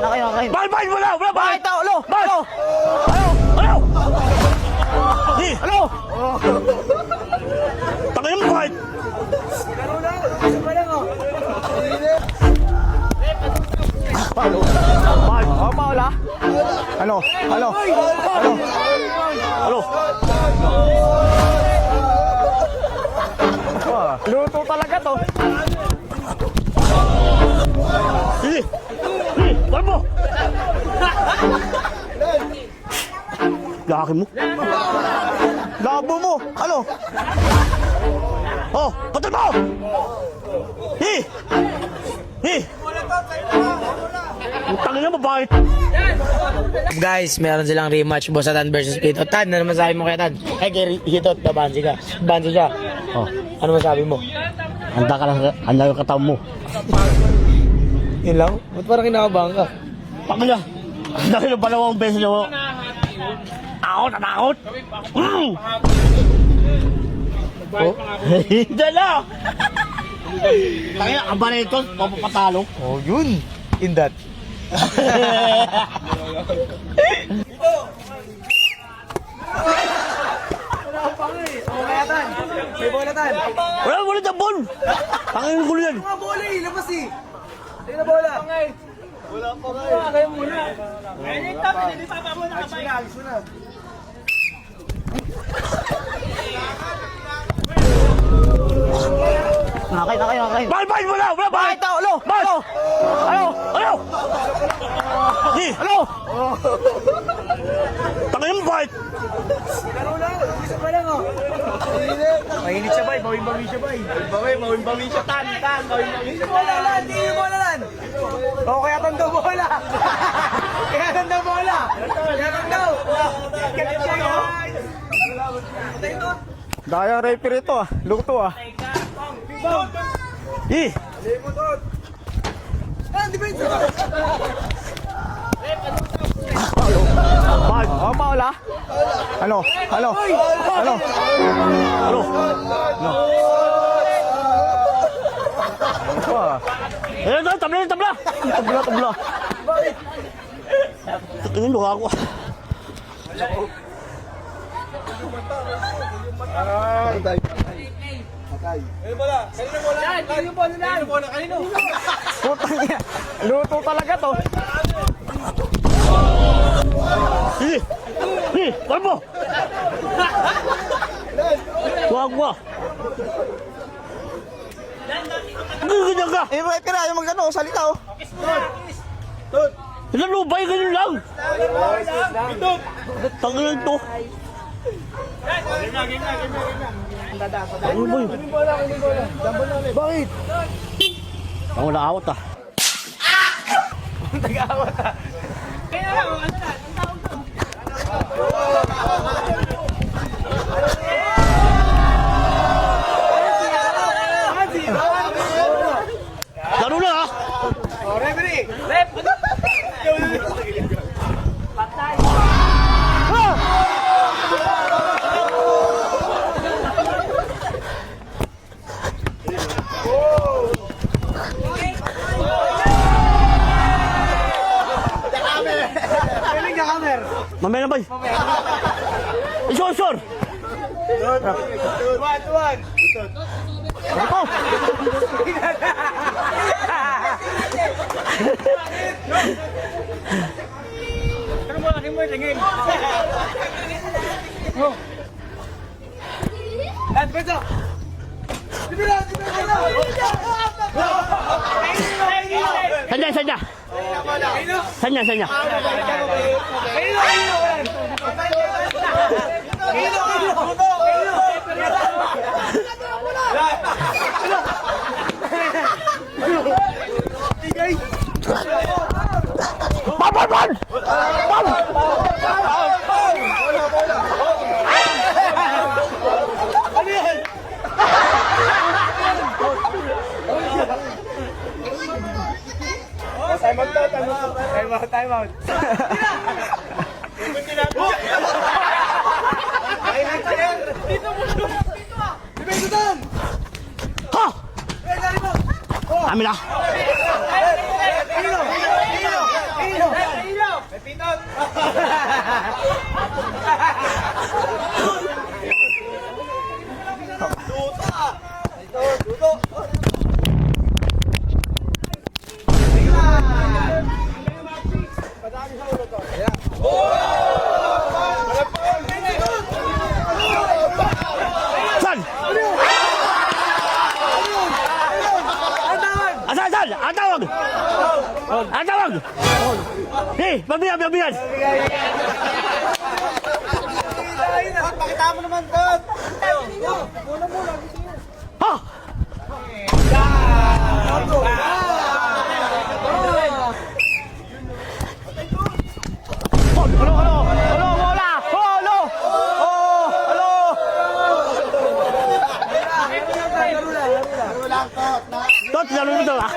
Nakain. Bakit mo na? Wala ba? Bakit tao? Alo! Bakit? Alo! Di! Alo! Tangin mo bakit? Bakit? Oh, Paula? Ano? Luto talaga to. Sige! Bakit mo? Laki mo? Labo mo. Ano? Oh! Patay mo! Tangin mo bakit? Guys, meron silang rematch, Boss Tan versus Hito. Tan, ano masabi mo kay Tan? Ay, kay Hito, babansi ka. Bansi siya. Oh, Ano masabi mo? handa ka lang, handa yung katawan mo. Yun lang? Ba't parang kinakabahan ka? Pakala niya. Dahil ng dalawang beses niyo. Takot. Oh? Hindi na. Tangin, ang barito, mapapatalo. Oh, yun. In that. Wala jambon. Tangin ko yan. Nakain. Bakit mo na? Wala ba? Bakit tao? Alo! Bakit? Ano? Di! Alo! Tangin mo bakit? Mainit siya, bay. Bawin-bawin siya, bay. Bawin-bawin siya, Tan. Bawin-bawin siya. Oh, kaya tanda bola! Kaya tanda bola! Daya referee ito ah. Luto ah. Di! Bakit? Oh, Paula? Ano? Ayan, tabla. Tabla. Tingin mo ako. Putang niya. Luto talaga to. Sige! Bakit mo? Wag mo. Ganyan ka. Eh, bakit kaya yung mag-ano, salita oh. Ilalubay, ganyan lang. Tanginan to. Ano ba yun? Bakit? Ako na-awat ah. Laro na ah. Mamaya na ba? Isor! Ako! Sanya. Ban! Time out. Ha! Amin na. Saan? Asan? Ang tawag! Ang tawag! Pabiyan! Pakita mo naman, Dad. Ha! Ano, wala! Holo! Oh, halo! Tot, laro mo daw, ah.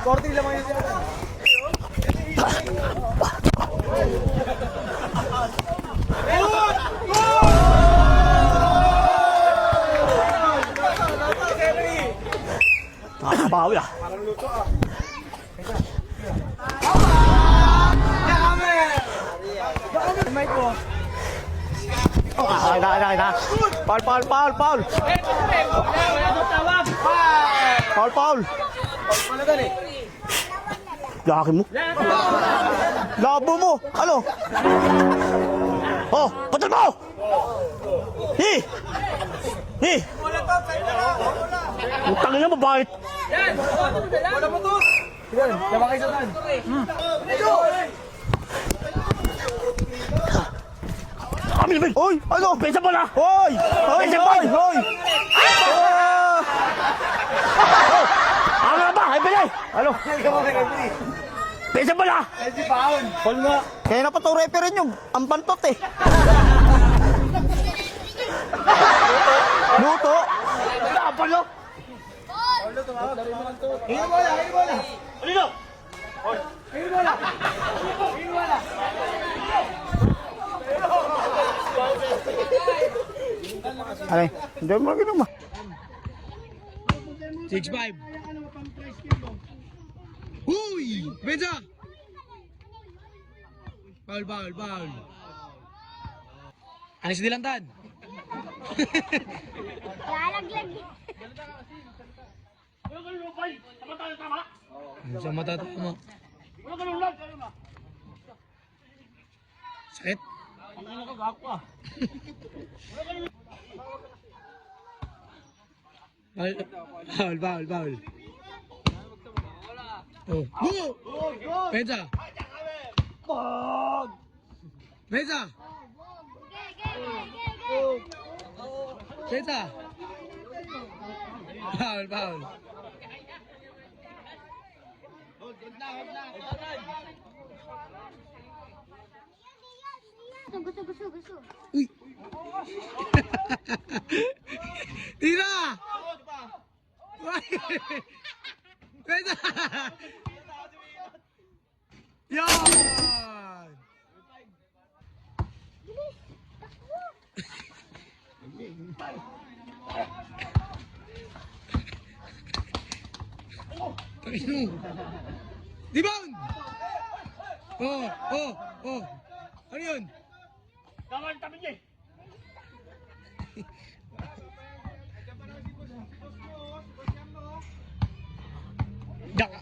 Korte lang mga yun. Nakabawi, ah. Nakita. Paul. Laki mo. Labo mo. Ano? Oh, patol mo! Utangin na mo, bakit? Sige, laban kayo sa tan. Kami namin! Hoy! Ano? Pesa mo na! Hoy! Ano na ba? Ay, bilay! Ano? Pesa mo na! Paul nga. Kaya na pa ito referin yung ang pantot eh. Luto. Laban no? Hino bola. Alino? Aray, hindi mo ginuma. 6-5. Huy! Benza! Foul. Anis dilantan. Lalaglag. Sa mata tama. Sakit. Foul. Oh. Go! Benza! Benza! Benza! Foul. Gusto. Uy! Tira! Benza! Yan! Rebound! Oh. Ano yun? Tama yung tabi niya eh.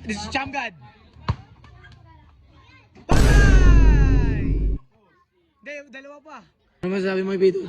This is Chamgad. Patay! Hindi, dalawa pa. Ano masabi mo, Pito?